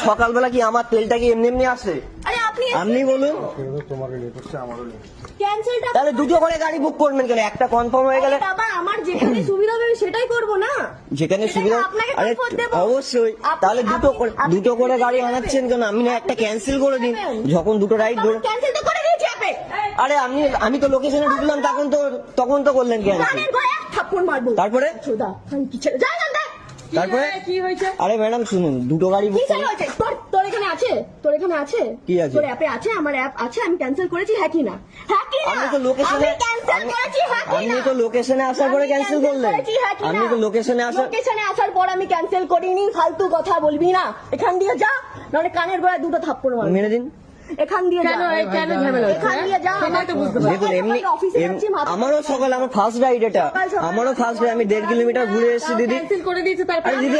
সকালবেলা কি আমার তেলটা কি এমনি এমনি আসে? আপনি বলুন। তাহলে দুটো করে গাড়ি বুক করবেন কেন? একটা কনফার্ম হয়ে গেলে আমার যেখানে সুবিধা হবে সেটাই করবো না? যেখানে সুবিধা, আরে অবশ্যই। তাহলে দুটো করে গাড়ি আনাচ্ছেন কেন? আমি না একটা ক্যান্সেল করে দিন যখন দুটো রাইড ধরে। আরে আমি তো লোকেশনে ঢুকলাম তখন তো করলেন ক্যান্সেল। তারপরে কি হয়েছে? আরে ম্যাডাম শুনুন, দুটো গাড়ি বুক তোর এখানে আছে? তোর এখানে আছে? কি আছে? তোর অ্যাপে আছে? আমার অ্যাপ আছে, আমি ক্যান্সেল করেছি। হ্যাঁ কি না? আমি তো লোকেশনে আসার পরে ক্যান্সেল করলেন। আমি তো লোকেশনে আসার পর আমি ক্যান্সেল করিনি। ফালতু কথা বলবি না। এখান দিয়ে যা, নাহলে কানের গোড়ায় দুটো থাপ্পড় মারবো। মেরে দিন। এখান দিয়ে যা। কেন ঝামেলা হচ্ছে? এখান দিয়ে যা। দেখুন এমনি আমারও সকালে আমার ফার্স্ট রাইড, এটা আমারও ফার্স্ট রাইড। আমি 1.5 কিলোমিটার ঘুরে এসেছি দিদি। ক্যান্সেল করে দিয়েছে। তারপর আরে দিদি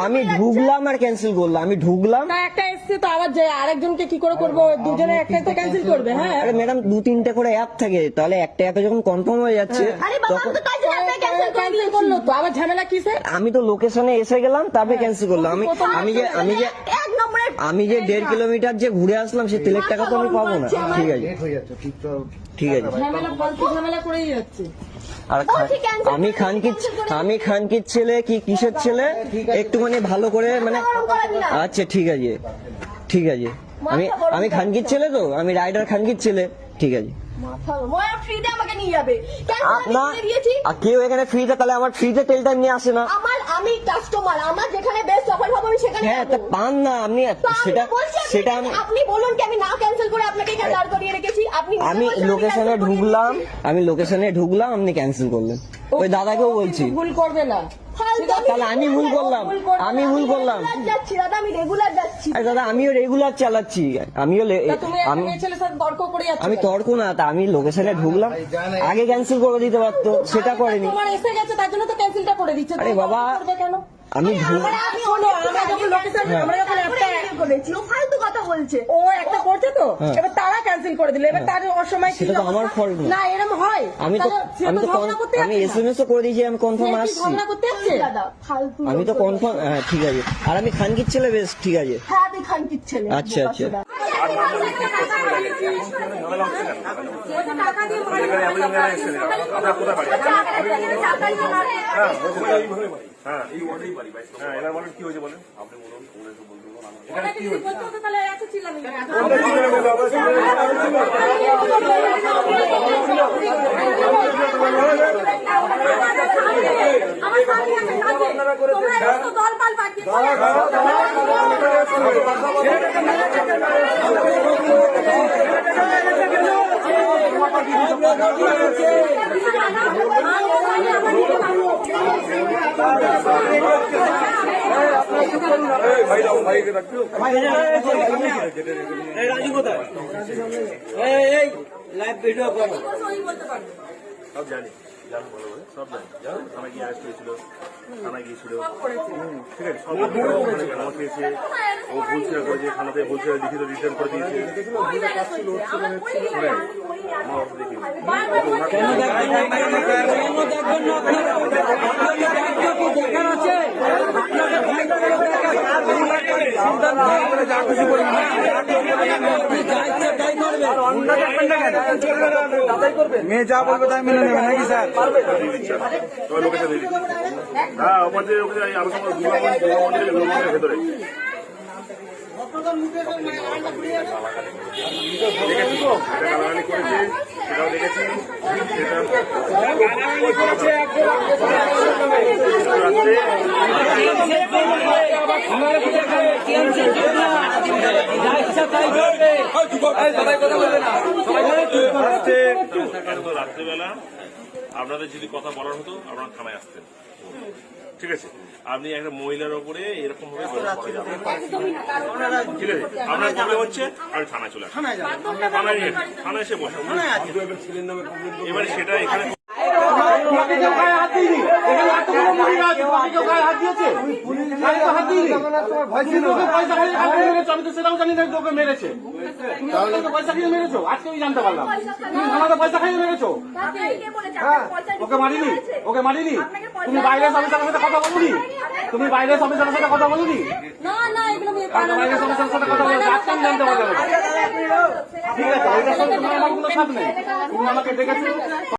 আমি ঢুকলাম আর ক্যান্সেল করলাম। আমি ঢুকলাম, একটা এসছে তো আবার যে আরেকজনকে কি করে করবো? দুজনে একটাই তো ক্যান্সেল করবে। হ্যাঁ আরে ম্যাডাম 2-3টে করে অ্যাপ থাকে, তাহলে একটা অ্যাপে যখন কনফার্ম হয়ে যাচ্ছে তখন ক্যান্সেল করলো তো আবার ঝামেলা কিসে? আমি তো লোকেশনে এসে গেলাম, তারপরে ক্যান্সেল করলাম। আমি যে 1.5 কিলোমিটার যে ঘুরে আসলাম সে তেলের টাকা তো আমি পাবো না। ঠিক আছে ঠিক আছে। ঝামেলা করেই যাচ্ছে। আর আমি খানকির ছেলে কি কিসের ছেলে একটুখানি ভালো করে মানে। আচ্ছা ঠিক আছে ঠিক আছে। আমি খানকির ছেলে, তো আমি রাইডার খানকির ছেলে। ঠিক আছে কেউ এখানে ফ্রিতে, তাহলে আমার ফ্রিতে তেলটা এমনি আসে না। আমি কাস্টমার, আমার যেখানে বেস্ট অফার পাবো আমি সেখানে। হ্যাঁ তা পান না আপনি সেটা আপনি বলুন কি আমি না ক্যান্সেল করে আপনাকে এখানে দাঁড় করিয়ে রেখেছি? আমি লোকেশনে ঢুকলাম আপনি ক্যান্সেল করলেন। ওই দাদাকেও বলছি ভুল করবে না। তাহলে আমি ভুল করলাম। দাদা আমি রেগুলার যাচ্ছি। দাদা আমিও রেগুলার চালাচ্ছি। আমি তর্ক না, তা আমি লোকেশনে ঢুকলাম, আগে ক্যান্সেল করে দিতে পারতো, সেটা করেনি। এসে গেছে তার জন্য তো ক্যান্সেলটা করে দিচ্ছে। আরে বাবা আমি ফালতু কথা বলছে ও, একটা করছে তো এবার তারা ক্যান্সেল করে দিল। এবার তার অসময় সেটা তো আমার ফল্ট না। এরকম হয়? আমি SMS ও করে দিয়েছি, আমি কনফার্ম আসছি। আমি তো কনফার্ম। হ্যাঁ ঠিক আছে। আর আমি খানকির ছেলে, বেশ ঠিক আছে। হ্যাঁ আমি খানকির ছেলে। আচ্ছা আচ্ছা। এবার বলেন কি হয়েছে বলেন, আপনি বলুন। রাজু কোথায়? লাইভ ভিডিও করো। সব জানি সব জানি। থানায় গিয়ে অ্যারেস্ট হয়েছিল, থানায় গিয়েছিল। ঠিক আছে, সব নামা পেয়েছে। ও ভুলছিল করেছে, থানাতে ভুলছিল, লিখিত রিটার্ন করে দিয়েছে। মেয়ে যা বলবে তাই মেনে নেবে নাকি স্যার? হ্যাঁ আমাদের আলোচনা ভেতরে দেখেছি করেছে, সেটাও দেখেছি। রাত্রেবেলা আপনাদের যদি কথা বলার হতো আপনারা থানায় আসতেন। ঠিক আছে, আপনি একটা মহিলার ওপরে এরকম ভাবে ঠিক আছে, আপনার প্রবলেম হচ্ছে আমি থানায় চলে আসি, থানায় এসে বসে। এবারে সেটা এখানে আমি তো সেটাও জানি না তোকে মেরেছে। পয়সা খেয়ে মেরেছো, আজকেই জানতে পারলাম। তুমি থানাতে পয়সা খাইয়ে মেরেছো। ওকে মারিনি, ওকে মারিনি। তুমি বাইরের অফিসারের সাথে কথা বলুনি? তুমি বাইরের অফিসারের সাথে কথা বলুনি? কালকে বাইরের সমস্যার সাথে কথা বলেছে, আজকে আমি জানতে পারলাম। ঠিক আছে, এটার সঙ্গে তোমার আমার কোনো সাথ নেই। তুমি আমাকে ডেকেছো।